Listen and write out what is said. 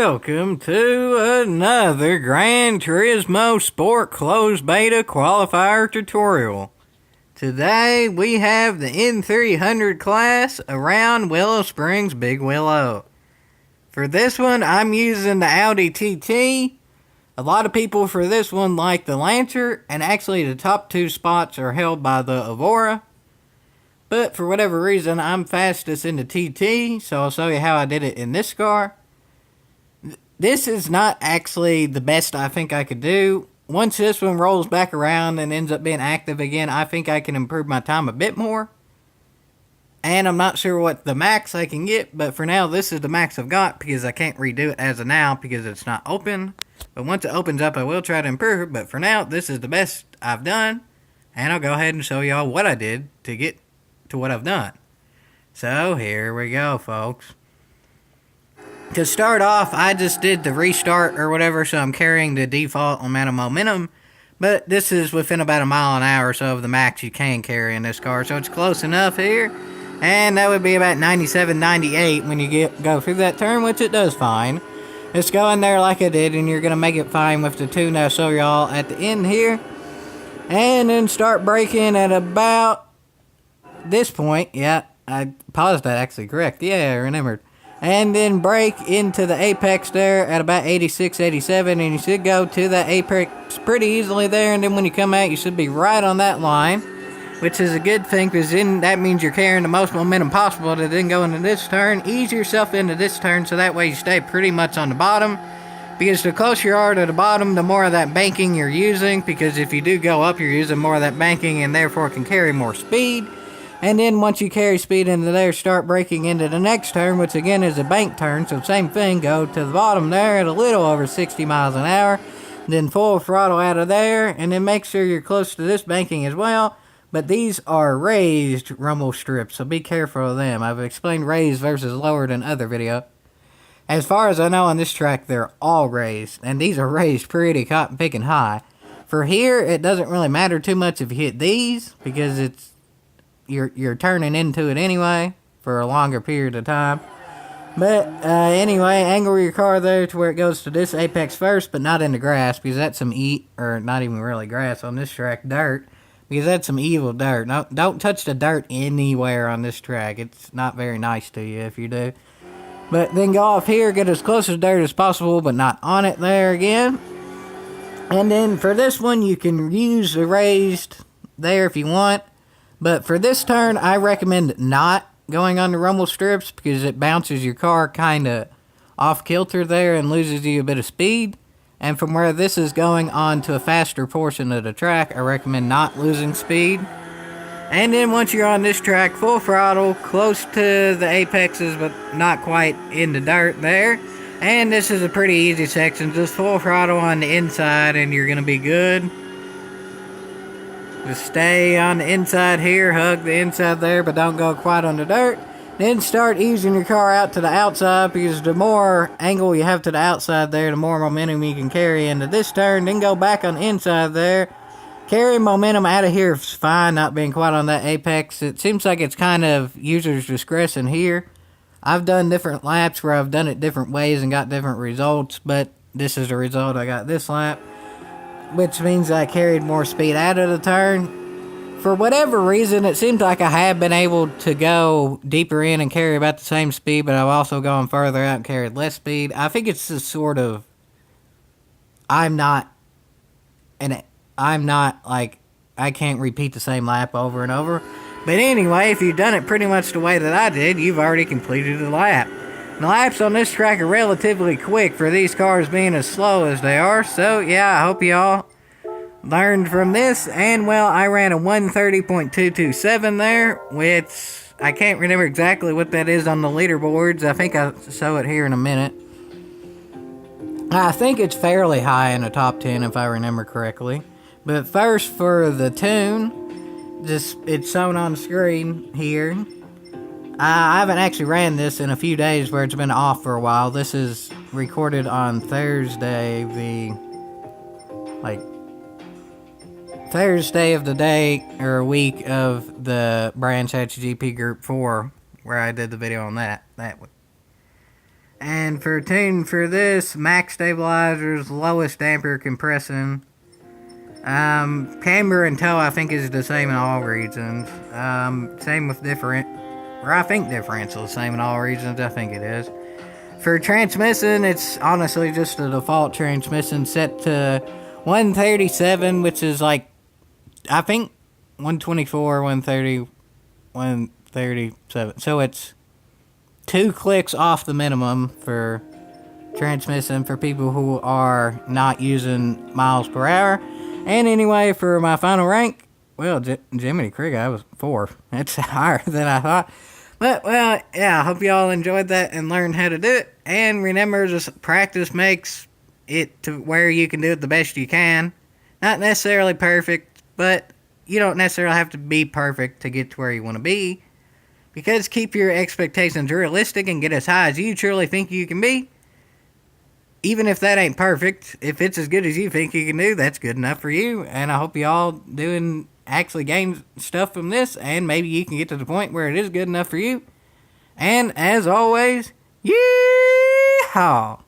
welcome to another Gran Turismo Sport Closed Beta Qualifier tutorial. Today we have the N300 class around Willow Springs Big Willow. For this one I'm using the Audi TT. A lot of people for this one like the Lancer, and actually the top two spots are held by the Evora. But for whatever reason I'm fastest in the TT, so I'll show you how I did it in this car. This is not actually the best I think I could do. Once this one rolls back around and ends up being active again, I think I can improve my time a bit more. And I'm not sure what the max I can get, but for now this is the max I've got because I can't redo it as of now because it's not open. But once it opens up I will try to improve, but for now this is the best I've done. And I'll go ahead and show y'all what I did to get to what I've done. So here we go, folks. To start off, I just did the restart or whatever, so I'm carrying the default amount of momentum. But this is within about a mile an hour or so of the max you can carry in this car, so it's close enough here. And that would be about 97, 98 when you go through that turn, which it does fine. Just go in there like I did, and you're going to make it fine with the tune that I'll show y'all at the end here. And then start braking at about this point. Yeah, I paused that actually correct. Yeah, I remembered. And then brake into the apex there at about 86, 87, and you should go to that apex pretty easily there, and then when you come out you should be right on that line, which is a good thing because then that means you're carrying the most momentum possible to then go into this turn. Ease yourself into this turn so that way you stay pretty much on the bottom, because the closer you are to the bottom the more of that banking you're using, because if you do go up you're using more of that banking and therefore can carry more speed. And then once you carry speed into there, start braking into the next turn, which again is a bank turn. So same thing, go to the bottom there at a little over 60 miles an hour. Then full throttle out of there, and then make sure you're close to this banking as well. But these are raised rumble strips, so be careful of them. I've explained raised versus lowered in other video. As far as I know on this track, they're all raised. And these are raised pretty cotton picking high. For here, it doesn't really matter too much if you hit these, because you're turning into it anyway for a longer period of time. But anyway, angle your car there to where it goes to this apex first, but not in the grass, because that's some or not even really grass on this track, dirt, because that's some evil dirt. No, don't touch the dirt anywhere on this track. It's not very nice to you if you do. But then go off here, get as close to dirt as possible, but not on it there again. And then for this one, you can use the raised there if you want. But for this turn, I recommend not going on the rumble strips because it bounces your car kind of off kilter there and loses you a bit of speed. And from where this is going on to a faster portion of the track, I recommend not losing speed. And then once you're on this track, full throttle, close to the apexes, but not quite in the dirt there. And this is a pretty easy section, just full throttle on the inside and you're going to be good. Just stay on the inside here, hug the inside there, but don't go quite on the dirt. Then start easing your car out to the outside, because the more angle you have to the outside there, the more momentum you can carry into this turn. Then go back on the inside there. Carry momentum out of here is fine, not being quite on that apex. It seems like it's kind of user's discretion here. I've done different laps where I've done it different ways and got different results, but this is the result I got this lap, which means I carried more speed out of the turn. For whatever reason, it seems like I have been able to go deeper in and carry about the same speed, but I've also gone further out and carried less speed. I think it's just sort of, I'm not like, I can't repeat the same lap over and over. But anyway, if you've done it pretty much the way that I did, you've already completed the lap. The laps on this track are relatively quick for these cars being as slow as they are. So yeah, I hope y'all learned from this. And well, I ran a 130.227 there, which I can't remember exactly what that is on the leaderboards. I think I'll show it here in a minute. I think it's fairly high in the top 10 if I remember correctly. But first for the tune, it's shown on the screen here. I haven't actually ran this in a few days where it's been off for a while. This is recorded on Thursday, Thursday of the day or week of the Branch Hatch GP Group 4, where I did the video on that. And for tuning for this, max stabilizers, lowest damper compression. Camber and toe I think is the same in all regions. Same with I think differential is the same in all regions, I think it is. For transmission, it's honestly just a default transmission set to 137, which is like, I think 124, 130, 137. So it's 2 clicks off the minimum for transmission for people who are not using miles per hour. And anyway, for my final rank, well, Jiminy Cricket, I was 4. That's higher than I thought. But, well, yeah, I hope y'all enjoyed that and learned how to do it. And remember, just practice makes it to where you can do it the best you can. Not necessarily perfect, but you don't necessarily have to be perfect to get to where you want to be. Because keep your expectations realistic and get as high as you truly think you can be. Even if that ain't perfect, if it's as good as you think you can do, that's good enough for you. And I hope y'all actually gain stuff from this, and maybe you can get to the point where it is good enough for you. And as always, yeehaw!